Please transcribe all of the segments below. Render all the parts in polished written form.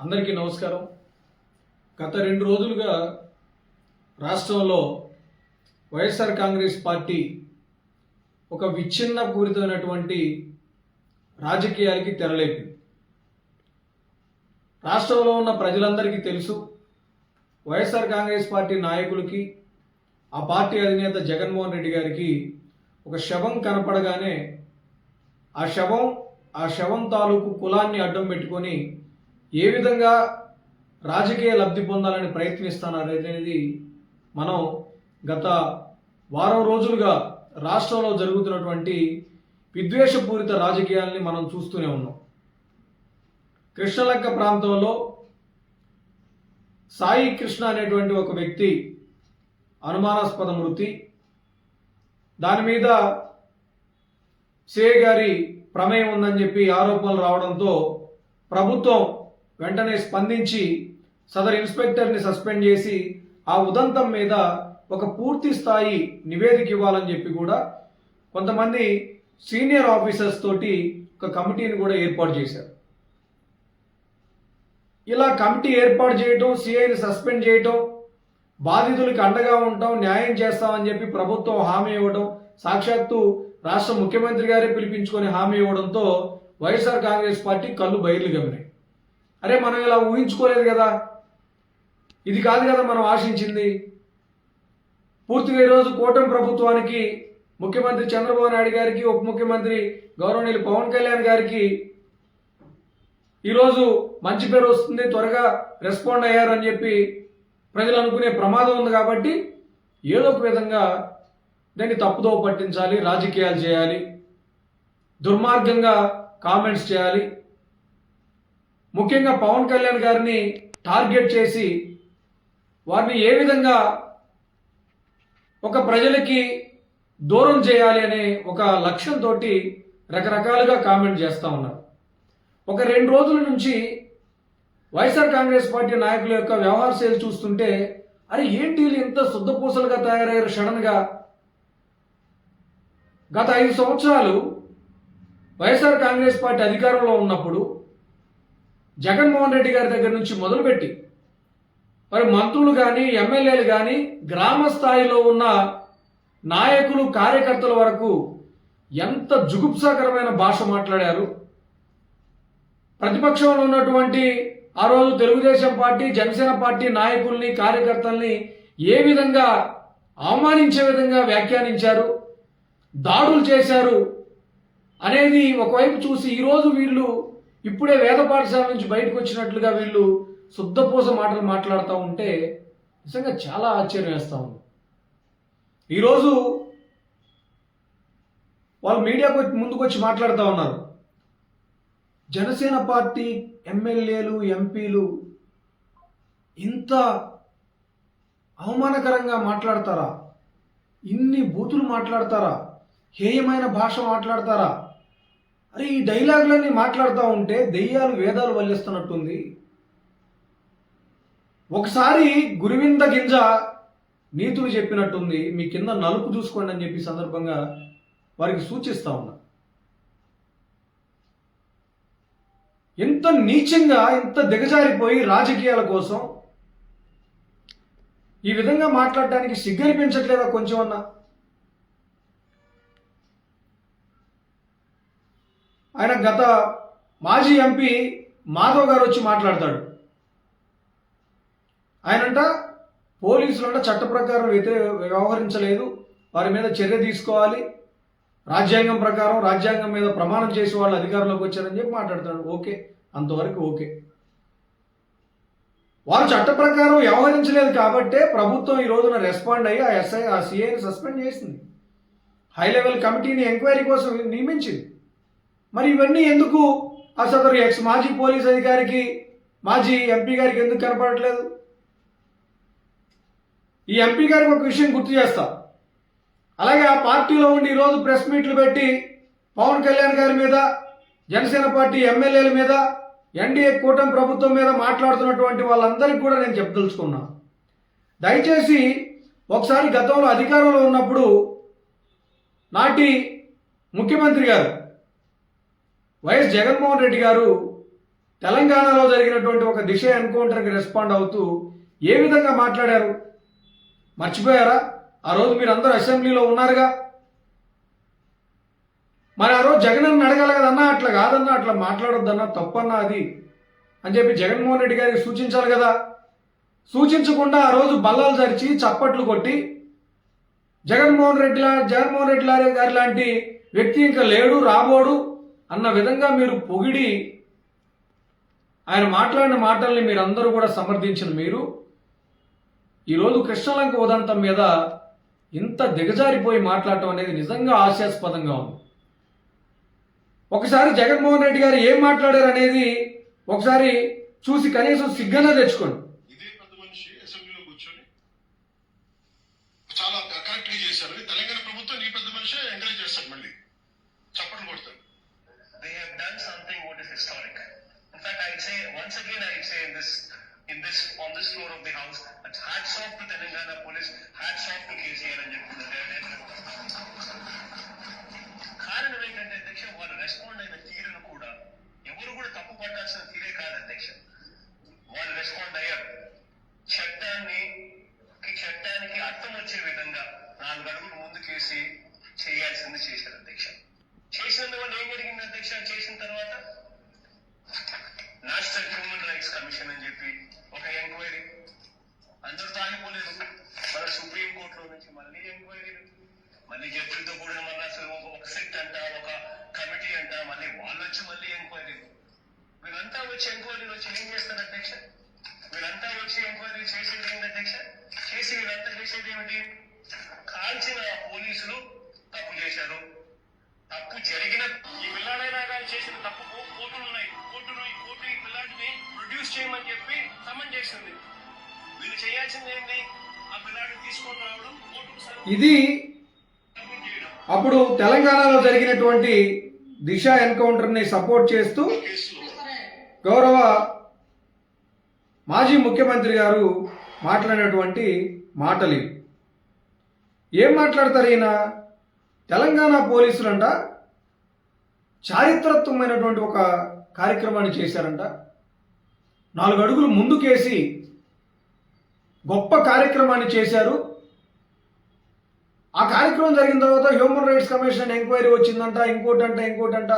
అందరికీ నమస్కారం. గత 2 రోజులుగా రాష్ట్రంలో వైఎస్ఆర్ కాంగ్రెస్ పార్టీ ఒక విచ్ఛిన్నపూరితమైనటువంటి రాజకీయాలకి తెరలేపింది. రాష్ట్రంలో ఉన్న ప్రజలందరికీ తెలుసు, వైఎస్ఆర్ కాంగ్రెస్ పార్టీ నాయకులకి, ఆ పార్టీ అధినేత జగన్మోహన్ రెడ్డి గారికి ఒక శవం కనపడగానే ఆ శవం తాలూకు కులాన్ని అడ్డం పెట్టుకొని ఏ విధంగా రాజకీయ లబ్ధి పొందాలని ప్రయత్నిస్తున్నారనేది మనం గత వారం రోజులుగా రాష్ట్రంలో జరుగుతున్నటువంటి విద్వేషపూరిత రాజకీయాలని మనం చూస్తూనే ఉన్నాం. కృష్ణలంక ప్రాంతంలో సాయి కృష్ణ అనేటువంటి ఒక వ్యక్తి అనుమానాస్పద మృతి, దాని మీద సిఐ గారి ప్రమేయం ఉందని చెప్పి ఆరోపణలు రావడంతో ప్రభుత్వం వెంటనే స్పందించి సదర్ ఇన్స్పెక్టర్ని సస్పెండ్ చేసి ఆ ఉదంతం మీద ఒక పూర్తి స్థాయి నివేదిక ఇవ్వాలని చెప్పి కూడా కొంతమంది సీనియర్ ఆఫీసర్స్ తోటి ఒక కమిటీని కూడా ఏర్పాటు చేశారు. ఇలా కమిటీ ఏర్పాటు చేయటం, సిఐని సస్పెండ్ చేయటం, బాధితులకు అండగా ఉంటాం, న్యాయం చేస్తామని చెప్పి ప్రభుత్వం హామీ ఇవ్వడం, సాక్షాత్తు రాష్ట్ర ముఖ్యమంత్రి గారే పిలిపించుకొని హామీ ఇవ్వడంతో వైఎస్ఆర్ కాంగ్రెస్ పార్టీ కళ్ళు బయలు గమ్మినాయి. అరే, మనం ఇలా ఊహించుకోలేదు కదా, ఇది కాదు కదా మనం ఆశించింది. పూర్తిగా ఈరోజు కూటమి ప్రభుత్వానికి, ముఖ్యమంత్రి చంద్రబాబు నాయుడు గారికి, ఉప ముఖ్యమంత్రి గౌరవనీయులు పవన్ కళ్యాణ్ గారికి ఈరోజు మంచి పేరు వస్తుంది, త్వరగా రెస్పాండ్ అయ్యారని చెప్పి ప్రజలు అనుకునే ప్రమాదం ఉంది. కాబట్టి ఏదో ఒక విధంగా దాన్ని తప్పుదోవ పట్టించాలి, రాజకీయాలు చేయాలి, దుర్మార్గంగా కామెంట్స్ చేయాలి, ముఖ్యంగా పవన్ కళ్యాణ్ గారిని టార్గెట్ చేసి వారిని ఏ విధంగా ఒక ప్రజలకి దూరం చేయాలి అనే ఒక లక్ష్యంతో రకరకాలుగా కామెంట్ చేస్తూ ఉన్నారు. ఒక 2 రోజుల నుంచి వైఎస్ఆర్ కాంగ్రెస్ పార్టీ నాయకుల యొక్క వ్యవహార శైలి చూస్తుంటే, అరే ఏంటి వీళ్ళు ఇంత శుద్ధపూసలుగా తయారయ్యారు సడన్గా. గత 5 సంవత్సరాలు వైఎస్ఆర్ కాంగ్రెస్ పార్టీ అధికారంలో ఉన్నప్పుడు జగన్మోహన్ రెడ్డి గారి దగ్గర నుంచి మొదలుపెట్టి మరి మంత్రులు కానీ, ఎమ్మెల్యేలు కానీ, గ్రామ స్థాయిలో ఉన్న నాయకులు, కార్యకర్తల వరకు ఎంత జుగుప్సాకరమైన భాష మాట్లాడారు. ప్రతిపక్షంలో ఉన్నటువంటి ఆ రోజు తెలుగుదేశం పార్టీ, జనసేన పార్టీ నాయకుల్ని, కార్యకర్తల్ని ఏ విధంగా అవమానించే విధంగా వ్యాఖ్యానించారు, దాడులు చేశారు అనేది ఒకవైపు చూసి ఈరోజు వీళ్ళు ఇప్పుడే వేద పాఠశాల నుంచి బయటకు వచ్చినట్లుగా వీళ్ళు శుద్ధపూస మాటలు మాట్లాడుతూ ఉంటే నిజంగా చాలా ఆశ్చర్యం వేస్తూ ఉంది. ఈరోజు వాళ్ళు మీడియాకు ముందుకు వచ్చి మాట్లాడుతూ ఉన్నారు. జనసేన పార్టీ ఎమ్మెల్యేలు, ఎంపీలు ఇంత అవమానకరంగా మాట్లాడతారా, ఇన్ని బూతులు మాట్లాడతారా, హేయమైన భాష మాట్లాడతారా? అరే, ఈ డైలాగులన్నీ మాట్లాడుతూ ఉంటే దెయ్యాలు వేదాలు వల్లిస్తున్నట్టుంది. ఒకసారి గురువింద గింజ నీతులు చెప్పినట్టుంది, మీ కింద నలుపు చూసుకోండి అని చెప్పి సందర్భంగా వారికి సూచిస్తా ఉన్నా. ఎంత నీచంగా, ఎంత దిగజారిపోయి రాజకీయాల కోసం ఈ విధంగా మాట్లాడటానికి సిగ్గనిపించట్లేదా కొంచెం అన్నా? ఆయన గత మాజీ ఎంపీ మాధవ్ గారు వచ్చి మాట్లాడతాడు. ఆయనంట పోలీసులంట చట్ట ప్రకారం వ్యవహరించలేదు, వారి మీద చర్య తీసుకోవాలి, రాజ్యాంగం ప్రకారం, రాజ్యాంగం మీద ప్రమాణం చేసి వాళ్ళు అధికారంలోకి వచ్చారని చెప్పి మాట్లాడతాడు. ఓకే, అంతవరకు ఓకే. వారు చట్ట ప్రకారం వ్యవహరించలేదు కాబట్టే ప్రభుత్వం ఈ రోజున రెస్పాండ్ అయ్యి ఆ సిఐని సస్పెండ్ చేసింది, హై లెవెల్ కమిటీని ఎంక్వైరీ కోసం నియమించింది. మరి ఇవన్నీ ఎందుకు ఆ సదరు ఎక్స్ మాజీ పోలీస్ అధికారికి, మాజీ ఎంపీ గారికి ఎందుకు కనపడట్లేదు? ఈ ఎంపీ గారికి ఒక విషయం గుర్తు చేస్తా. అలాగే ఆ పార్టీలో ఉండి ఈరోజు ప్రెస్ మీట్లు పెట్టి పవన్ కళ్యాణ్ గారి మీద, జనసేన పార్టీ ఎమ్మెల్యేల మీద, ఎన్డీఏ కూటమి ప్రభుత్వం మీద మాట్లాడుతున్నటువంటి వాళ్ళందరికీ కూడా నేను చెప్పదలుచుకున్నా. దయచేసి ఒకసారి గతంలో అధికారంలో ఉన్నప్పుడు నాటి ముఖ్యమంత్రి గారు వైఎస్ జగన్మోహన్ రెడ్డి గారు తెలంగాణలో జరిగినటువంటి ఒక దిశ ఎన్కౌంటర్కి రెస్పాండ్ అవుతూ ఏ విధంగా మాట్లాడారు? మర్చిపోయారా? ఆ రోజు మీరందరూ అసెంబ్లీలో ఉన్నారుగా. మరి ఆ రోజు జగన్ అన్న అడగాలి కదన్నా, అట్లా కాదన్నా, అట్లా మాట్లాడొద్దన్నా, తప్పన్నా అది అని చెప్పి జగన్మోహన్ రెడ్డి గారికి సూచించాలి కదా. సూచించకుండా ఆ రోజు బల్లాలు జరిచి చప్పట్లు కొట్టి జగన్మోహన్ రెడ్డి గారి లాంటి వ్యక్తి ఇంకా లేడు రాబోడు అన్న విధంగా మీరు పొగిడి ఆయన మాట్లాడిన మాటల్ని మీరందరూ కూడా సమర్థించిన మీరు ఈరోజు కృష్ణలంక ఉదంతం మీద ఇంత దిగజారిపోయి మాట్లాడటం అనేది నిజంగా హాస్యాస్పదంగా ఉంది. ఒకసారి జగన్మోహన్ రెడ్డి గారు ఏం మాట్లాడారు అనేది ఒకసారి చూసి కనీసం సిగ్గనే తెచ్చుకోండి. ఇదే పెద్ద మనిషి అసెంబ్లీలో కూర్చొని చాలా కరెక్ట్ గా చేశారు. తెలంగాణ ప్రభుత్వం ఈ పెద్ద మనిషి ఎంకరేజ్ చేస్తారు, మళ్ళీ చప్పట్లు కొడతారు. They have done something what is historic. In fact, I'd say once again, on this floor of the house, that hats off to Telangana police, hats off to KCR and కారణం ఏంటంటే అధ్యక్ష, వాళ్ళు respond అయిన తీరును కూడా ఎవరు కూడా తప్పు పట్టాల్సిన తీరే కాదు అధ్యక్ష. వాళ్ళు రెస్పాండ్ అయ్యారు. చట్టానికి అర్థం వచ్చే విధంగా 4 అడుగులు ముందుకేసి చేయాల్సింది చేశారు అధ్యక్ష. చేసినందువల్ల ఏం జరిగింది అధ్యక్ష? చేసిన తర్వాత నేషనల్ హ్యూమన్ రైట్స్ కమిషన్ అని చెప్పి ఒక ఎంక్వైరీ, అందరూ తాగిపోలేదు. మన సుప్రీం కోర్టులో నుంచి మళ్ళీ ఎంక్వైరీలు, మళ్ళీ జడ్జిలతో కూడిన మళ్ళీ అసలు ఒక సెట్ అంట, ఒక కమిటీ అంట, మళ్ళీ వాళ్ళు వచ్చి మళ్ళీ ఎంక్వైరీలు. వీళ్ళంతా వచ్చి ఎంక్వైరీలు వచ్చి ఏం చేస్తారు అధ్యక్ష? వీళ్ళంతా వచ్చి ఎంక్వైరీ చేసేది ఏంటి అధ్యక్ష? వీళ్ళంతా చేసేది ఏమిటి? కాల్చిన పోలీసులు తప్పు చేశారు, తప్పు జరిగిన ఈ పిల్లాడైనా కానీ చేసిన తప్పు కోర్టులు ఉన్నాయి, కోర్టు ఈ పిల్లాడిని ప్రొడ్యూస్ చేయమని చెప్పి సమన్ చేసింది. వీళ్ళు చేయాల్సింది ఏంటి? ఆ పిల్లాడిని తీసుకొని రావడం, కోర్టుకు ఇది అప్పుడు తెలంగాణలో జరిగినటువంటి దిశ ఎన్కౌంటర్ ని సపోర్ట్ చేస్తూ గౌరవ మాజీ ముఖ్యమంత్రి గారు మాట్లాడినటువంటి మాటలు. ఏం మాట్లాడతారు ఈయన? తెలంగాణ పోలీసులంట చారిత్రాత్మకమైనటువంటి ఒక కార్యక్రమాన్ని చేశారంట. 4 అడుగులు ముందుకేసి గొప్ప కార్యక్రమాన్ని చేశారు. ఆ కార్యక్రమం జరిగిన తర్వాత హ్యూమన్ రైట్స్ కమిషన్ ఎంక్వైరీ వచ్చిందంట, ఇంకోటంట.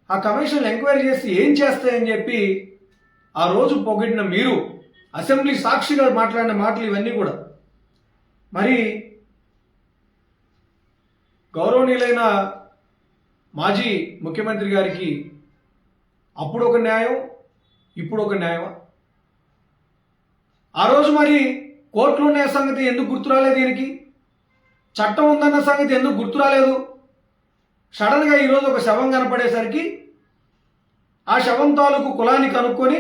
ఆ కమిషన్ ఎంక్వైరీ చేసి ఏం చేస్తాయని చెప్పి ఆ రోజు పొగిడిన మీరు అసెంబ్లీ సాక్షిగా మాట్లాడిన మాటలు ఇవన్నీ కూడా మరి గౌరవనీయులైన మాజీ ముఖ్యమంత్రి గారికి అప్పుడు ఒక న్యాయం, ఇప్పుడు ఒక న్యాయమా? ఆ రోజు మరి కోర్టులు ఉన్న సంగతి ఎందుకు గుర్తురాలేదు? దీనికి చట్టం ఉందన్న సంగతి ఎందుకు గుర్తురాలేదు? సడన్గా ఈరోజు ఒక శవం కనపడేసరికి ఆ శవం తాలూకు కులాన్ని కనుక్కొని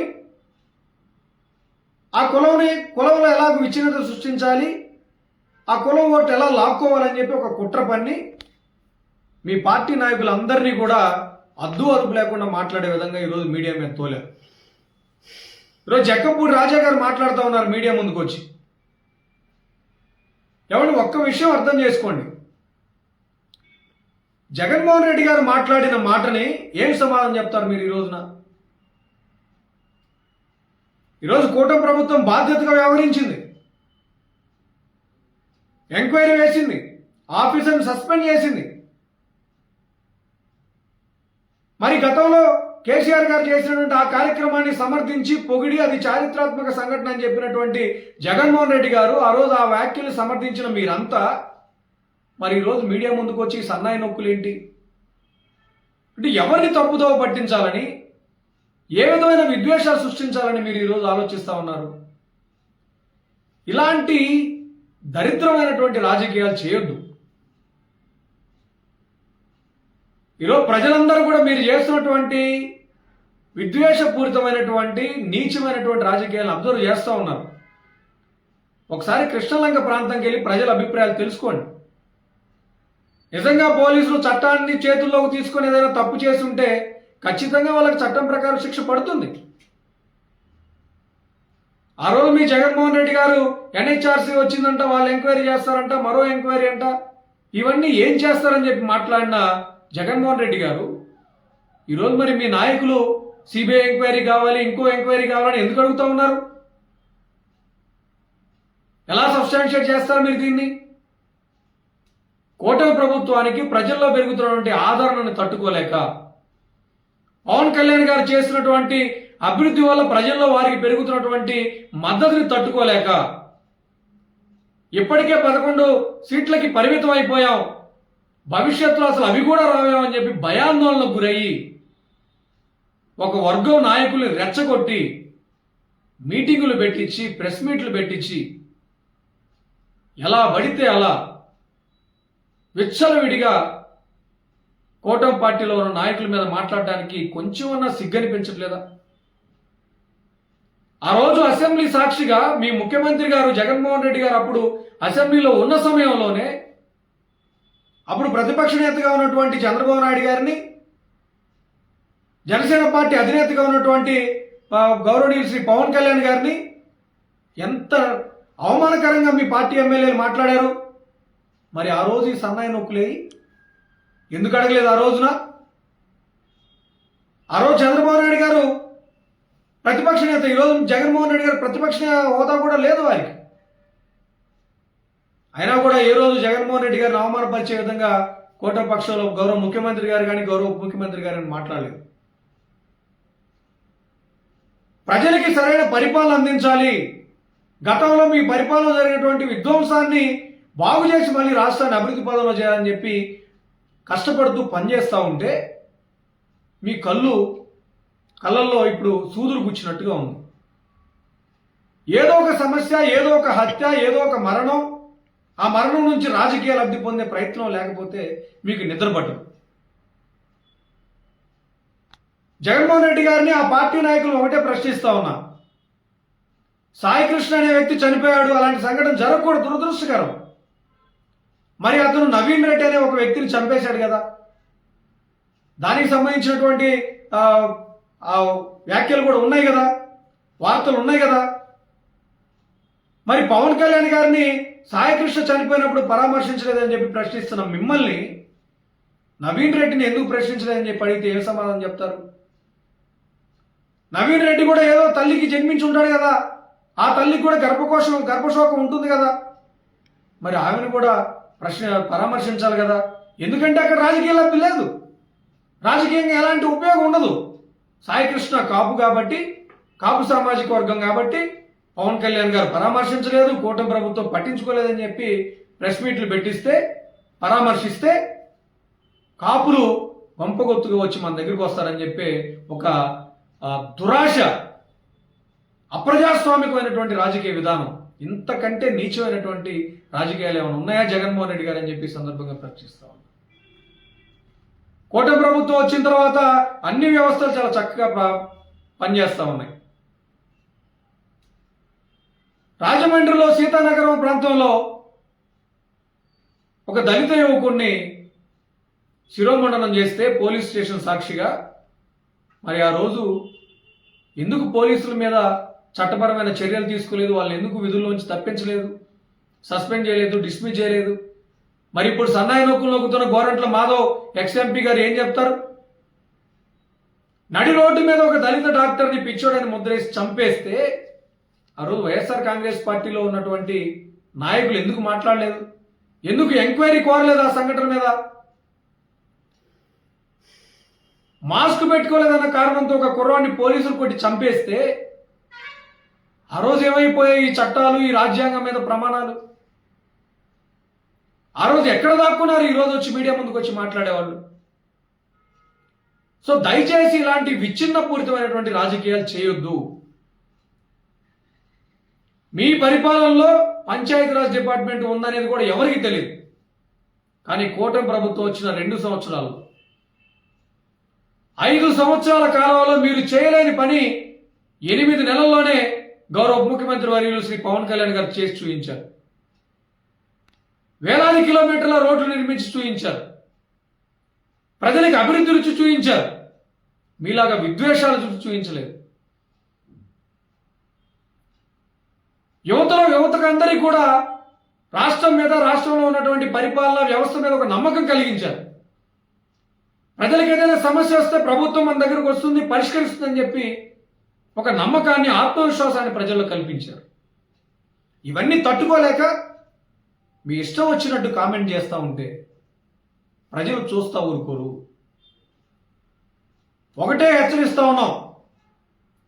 ఆ కులంలో ఎలా విచ్ఛిన్నత సృష్టించాలి, ఆ కులం ఓటు ఎలా లాక్కోవాలని చెప్పి ఒక కుట్ర పన్ని మీ పార్టీ నాయకులందరినీ కూడా అదుపు లేకుండా మాట్లాడే విధంగా ఈరోజు మీడియా మీద తోలారు. ఈరోజు జక్కంపూడి రాజా గారు మాట్లాడుతూ ఉన్నారు మీడియా ముందుకు వచ్చి. ఎవరు ఒక్క విషయం అర్థం చేసుకోండి, జగన్మోహన్ రెడ్డి గారు మాట్లాడిన మాటని ఏం సమాధానం చెప్తారు మీరు ఈ రోజున? ఈరోజు కూటమి ప్రభుత్వం బాధ్యతగా వ్యవహరించింది, ఎంక్వైరీ వేసింది, ఆఫీసర్ని సస్పెండ్ చేసింది. మరి గతంలో కేసీఆర్ గారు చేసినటువంటి ఆ కార్యక్రమాన్ని సమర్థించి పొగిడి అది చారిత్రాత్మక సంఘటన అని చెప్పినటువంటి జగన్మోహన్ రెడ్డి గారు ఆ రోజు ఆ వ్యాఖ్యలు సమర్థించిన మీరంతా మరి ఈరోజు మీడియా ముందుకు వచ్చి సన్నాయి నొక్కులేంటి? అంటే ఎవరిని తప్పుదోవ పట్టించాలని, ఏ విధమైన విద్వేషాలు సృష్టించాలని మీరు ఈరోజు ఆలోచిస్తూ ఉన్నారు? ఇలాంటి దరిద్రమైనటువంటి రాజకీయాలు చేయొద్దు. ఈరోజు ప్రజలందరూ కూడా మీరు చేస్తున్నటువంటి విద్వేషపూరితమైనటువంటి నీచమైనటువంటి రాజకీయాలను అబ్జర్వ్ చేస్తూ ఉన్నారు. ఒకసారి కృష్ణలంక ప్రాంతంకి వెళ్ళి ప్రజల అభిప్రాయాలు తెలుసుకోండి. నిజంగా పోలీసులు చట్టాన్ని చేతుల్లోకి తీసుకొని ఏదైనా తప్పు చేసి ఉంటే ఖచ్చితంగా వాళ్ళకి చట్టం ప్రకారం శిక్ష పడుతుంది. ఆ రోజు మీ జగన్మోహన్ రెడ్డి గారు ఎన్హెచ్ఆర్సీ వచ్చిందంట, వాళ్ళు ఎంక్వైరీ చేస్తారంట, మరో ఎంక్వైరీ అంట, ఇవన్నీ ఏం చేస్తారని చెప్పి మాట్లాడిన జగన్మోహన్ రెడ్డి గారు ఈరోజు మరి మీ నాయకులు సిబిఐ ఎంక్వైరీ కావాలి, ఇంకో ఎంక్వైరీ కావాలని ఎందుకు అడుగుతా ఉన్నారు? ఎలా సబ్స్టాన్షియేట్ చేస్తారు మీరు దీన్ని? కూటమి ప్రభుత్వానికి ప్రజల్లో పెరుగుతున్నటువంటి ఆదరణను తట్టుకోలేక, పవన్ కళ్యాణ్ గారు చేస్తున్నటువంటి అభివృద్ధి వల్ల ప్రజల్లో వారికి పెరుగుతున్నటువంటి మద్దతుని తట్టుకోలేక, ఇప్పటికే 11 సీట్లకి పరిమితం అయిపోయాం, భవిష్యత్తులో అసలు అవి కూడా రావేమని చెప్పి భయాందోళనకు గురయ్యి ఒక వర్గం నాయకుల్ని రెచ్చగొట్టి మీటింగులు పెట్టించి, ప్రెస్ మీట్లు పెట్టించి, ఎలా పడితే అలా విచ్చలవిడిగా కూటమి పార్టీలో ఉన్న నాయకుల మీద మాట్లాడడానికి కొంచెమన్నా సిగ్గనిపించట్లేదా? ఆ రోజు అసెంబ్లీ సాక్షిగా మీ ముఖ్యమంత్రి గారు జగన్మోహన్ రెడ్డి గారు అప్పుడు అసెంబ్లీలో ఉన్న సమయంలోనే అప్పుడు ప్రతిపక్ష నేతగా ఉన్నటువంటి చంద్రబాబు నాయుడు గారిని, జనసేన పార్టీ అధినేతగా ఉన్నటువంటి గౌరవనీయులు శ్రీ పవన్ కళ్యాణ్ గారిని ఎంత అవమానకరంగా మీ పార్టీ ఎమ్మెల్యేలు మాట్లాడారు. మరి ఆ రోజు ఈ సన్నాయి నొక్కులేయి ఎందుకు అడగలేదు? ఆ రోజున ఆ రోజు చంద్రబాబు నాయుడు గారు ప్రతిపక్ష నేత, ఈరోజు జగన్మోహన్ రెడ్డి గారు ప్రతిపక్ష హోదా కూడా లేదు వారికి. అయినా కూడా ఏ రోజు జగన్మోహన్ రెడ్డి గారిని అవమానపరిచే విధంగా కూటమి పక్షంలో గౌరవ ముఖ్యమంత్రి గారు కానీ గౌరవ ఉప ముఖ్యమంత్రి గారు మాట్లాడలేదు. ప్రజలకి సరైన పరిపాలన అందించాలి, గతంలో మీ పరిపాలన జరిగినటువంటి విధ్వంసాన్ని బాగు చేసి మళ్ళీ రాష్ట్రాన్ని అభివృద్ధి పదంలో చేయాలని చెప్పి కష్టపడుతూ పనిచేస్తూ ఉంటే మీ కళ్ళల్లో ఇప్పుడు సూదులు గుచ్చినట్టుగా ఉంది. ఏదో ఒక సమస్య, ఏదో ఒక హత్య, ఏదో ఒక మరణం, ఆ మరణం నుంచి రాజకీయ లబ్ధి పొందే ప్రయత్నం లేకపోతే మీకు నిద్ర పట్టదు. జగన్మోహన్ రెడ్డి గారిని ఆ పార్టీ నాయకులు ఒకటే ప్రశ్నిస్తా ఉన్నా, సాయి కృష్ణ అనే వ్యక్తి చనిపోయాడు, అలాంటి సంఘటన జరగకూడదు, దురదృష్టకరం. మరి అతను నవీన్ రెడ్డి అనే ఒక వ్యక్తిని చంపేశాడు కదా, దానికి సంబంధించినటువంటి వ్యాఖ్యలు కూడా ఉన్నాయి కదా, వార్తలు ఉన్నాయి కదా. మరి పవన్ కళ్యాణ్ గారిని సాయికృష్ణ చనిపోయినప్పుడు పరామర్శించలేదని చెప్పి ప్రశ్నిస్తున్న మిమ్మల్ని నవీన్ రెడ్డిని ఎందుకు ప్రశ్నించలేదని చెప్పి అడిగితే ఏం సమాధానం చెప్తారు? నవీన్ రెడ్డి కూడా ఏదో తల్లికి జన్మించి ఉంటాడు కదా, ఆ తల్లికి కూడా గర్భశోకం ఉంటుంది కదా, మరి ఆమెను కూడా పరామర్శించాలి కదా. ఎందుకంటే అక్కడ రాజకీయ లబ్ధి లేదు, రాజకీయంగా ఎలాంటి ఉపయోగం ఉండదు. సాయికృష్ణ కాపు కాబట్టి, కాపు సామాజిక వర్గం కాబట్టి పవన్ కళ్యాణ్ గారు పరామర్శించలేదు, కూటమి ప్రభుత్వం పట్టించుకోలేదని చెప్పి ప్రెస్ మీట్లు పెట్టిస్తే, పరామర్శిస్తే కాపులు గొంపగొత్తుగా వచ్చి మన దగ్గరికి వస్తారని చెప్పి ఒక దురాశ, అప్రజాస్వామికమైనటువంటి రాజకీయ విధానం, ఇంతకంటే నీచమైనటువంటి రాజకీయాలు ఏమైనా ఉన్నాయా జగన్మోహన్ రెడ్డి గారు అని చెప్పి సందర్భంగా ప్రశ్నిస్తా ఉన్నాం. కూటమి ప్రభుత్వం వచ్చిన తర్వాత అన్ని వ్యవస్థలు చాలా చక్కగా పనిచేస్తూ ఉన్నాయి. రాజమండ్రిలో సీతానగరం ప్రాంతంలో ఒక దళిత యువకుడిని శిరోమండనం చేస్తే పోలీస్ స్టేషన్ సాక్షిగా, మరి ఆ రోజు ఎందుకు పోలీసుల మీద చట్టపరమైన చర్యలు తీసుకోలేదు, వాళ్ళని ఎందుకు విధుల్లోంచి తప్పించలేదు, సస్పెండ్ చేయలేదు, డిస్మిస్ చేయలేదు? మరి ఇప్పుడు సన్నాయి నొక్కులు నొక్కుతున్న గోరంట్ల మాధవ్ ఎక్స్-ఎంపీ గారు ఏం చెప్తారు? నడి రోడ్డు మీద ఒక దళిత డాక్టర్ని పిచ్చోడని ముద్రేసి చంపేస్తే ఆ రోజు వైఎస్ఆర్ కాంగ్రెస్ పార్టీలో ఉన్నటువంటి నాయకులు ఎందుకు మాట్లాడలేదు? ఎందుకు ఎంక్వైరీ కోరలేదు ఆ సంఘటన మీద? మాస్క్ పెట్టుకోలేదన్న కారణంతో ఒక కుర్రాన్ని పోలీసులు కొట్టి చంపేస్తే ఆ రోజు ఏమైపోయాయి ఈ చట్టాలు, ఈ రాజ్యాంగం మీద ప్రమాణాలు? ఆ రోజు ఎక్కడ దాక్కున్నారు? ఈ రోజు వచ్చి మీడియా ముందుకు వచ్చి మాట్లాడేవాళ్ళు. సో దయచేసి ఇలాంటి విచ్ఛిన్నపూరితమైనటువంటి రాజకీయాలు చేయొద్దు. మీ పరిపాలనలో పంచాయతీరాజ్ డిపార్ట్మెంట్ ఉందనేది కూడా ఎవరికి తెలియదు. కానీ కూటమి ప్రభుత్వం వచ్చిన 2 సంవత్సరాలు, 5 సంవత్సరాల కాలంలో మీరు చేయలేని పని 8 నెలల్లోనే గౌరవ ముఖ్యమంత్రి వర్యులు శ్రీ పవన్ కళ్యాణ్ గారు చేసి చూపించారు. వేలాది కిలోమీటర్ల రోడ్లు నిర్మించి చూపించారు, ప్రజలకు అభివృద్ధి రుచి చూపించారు. మీలాగా విద్వేషాలు చూపించలేదు. యువతకు అందరికీ కూడా రాష్ట్రం మీద, రాష్ట్రంలో ఉన్నటువంటి పరిపాలనా వ్యవస్థ మీద ఒక నమ్మకం కలిగించారు. ప్రజలకు ఏదైనా సమస్య వస్తే ప్రభుత్వం మన దగ్గరకు వస్తుంది, పరిష్కరిస్తుందని చెప్పి ఒక నమ్మకాన్ని, ఆత్మవిశ్వాసాన్ని ప్రజల్లో కల్పించారు. ఇవన్నీ తట్టుకోలేక మీ ఇష్టం వచ్చినట్టు కామెంట్ చేస్తూ ఉంటే ప్రజలు చూస్తూ ఊరుకోరు. ఒకటే హెచ్చరిస్తూ ఉన్నాం.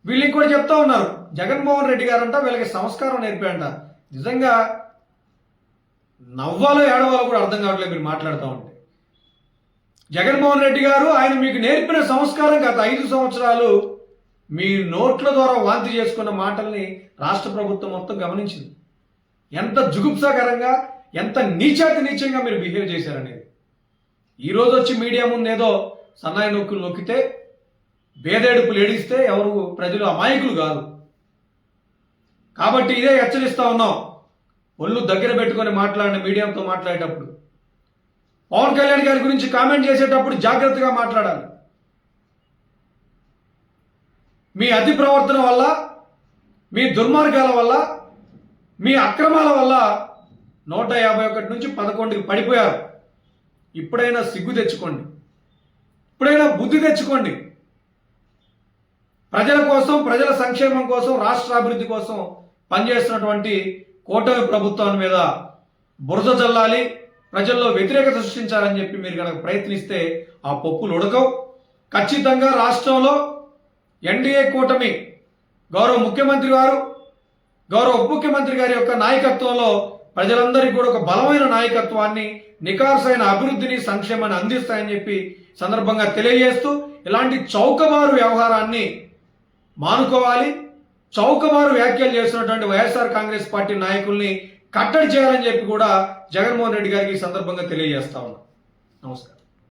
వీళ్ళు ఇంకోటి చెప్తా ఉన్నారు, జగన్మోహన్ రెడ్డి గారంట వీళ్ళకి సంస్కారం నేర్పాడంట. నిజంగా నవ్వాలో ఏడవాలో కూడా అర్థం కావట్లేదు మీరు మాట్లాడుతూ ఉంటే. జగన్మోహన్ రెడ్డి గారు ఆయన మీకు నేర్పిన సంస్కారం గత 5 సంవత్సరాలు మీ నోట్ల ద్వారా వాంతి చేసుకున్న మాటల్ని రాష్ట్ర ప్రభుత్వం మొత్తం గమనించింది. ఎంత జుగుప్సాకరంగా, ఎంత నీచంగా మీరు బిహేవ్ చేశారనేది. ఈరోజు వచ్చి మీడియా ముందు ఏదో సన్నాయి నొక్కులు నొక్కితే, బేదేడుపులు ఏడిస్తే ఎవరు ప్రజలు అమాయకులు కాదు. కాబట్టి ఇదే హెచ్చరిస్తా ఉన్నాం. ఒళ్ళు దగ్గర పెట్టుకొని మాట్లాడిన మీడియాతో మాట్లాడేటప్పుడు, పవన్ కళ్యాణ్ గారి గురించి కామెంట్ చేసేటప్పుడు జాగ్రత్తగా మాట్లాడాలి. మీ అతి ప్రవర్తన వల్ల, మీ దుర్మార్గాల వల్ల, మీ అక్రమాల వల్ల 151 నుంచి 11కి పడిపోయారు. ఇప్పుడైనా సిగ్గు తెచ్చుకోండి, ఇప్పుడైనా బుద్ధి తెచ్చుకోండి. ప్రజల కోసం, ప్రజల సంక్షేమం కోసం, రాష్ట్ర అభివృద్ధి కోసం పనిచేస్తున్నటువంటి కూటమి ప్రభుత్వం మీద బురద జల్లాలి, ప్రజల్లో వ్యతిరేకత సృష్టించాలని చెప్పి మీరు కనుక ప్రయత్నిస్తే ఆ పప్పులు ఉడకవు. ఖచ్చితంగా రాష్ట్రంలో ఎన్డీఏ కూటమి, గౌరవ ముఖ్యమంత్రి గారు, గౌరవ ఉప ముఖ్యమంత్రి గారి యొక్క నాయకత్వంలో ప్రజలందరికీ కూడా ఒక బలమైన నాయకత్వాన్ని, నికార్సైన అభివృద్ధిని, సంక్షేమాన్ని అందిస్తాయని చెప్పి సందర్భంగా తెలియజేస్తూ, ఇలాంటి చౌకబారు వ్యవహారాన్ని మానుకోవాలి. చౌకబారు వ్యాఖ్యలు చేస్తున్నటువంటి వైఎస్ఆర్ కాంగ్రెస్ పార్టీ నాయకుల్ని కట్టడి చేయాలని చెప్పి కూడా జగన్మోహన్ రెడ్డి గారికి ఈ సందర్భంగా తెలియజేస్తా ఉన్నాం. నమస్కారం.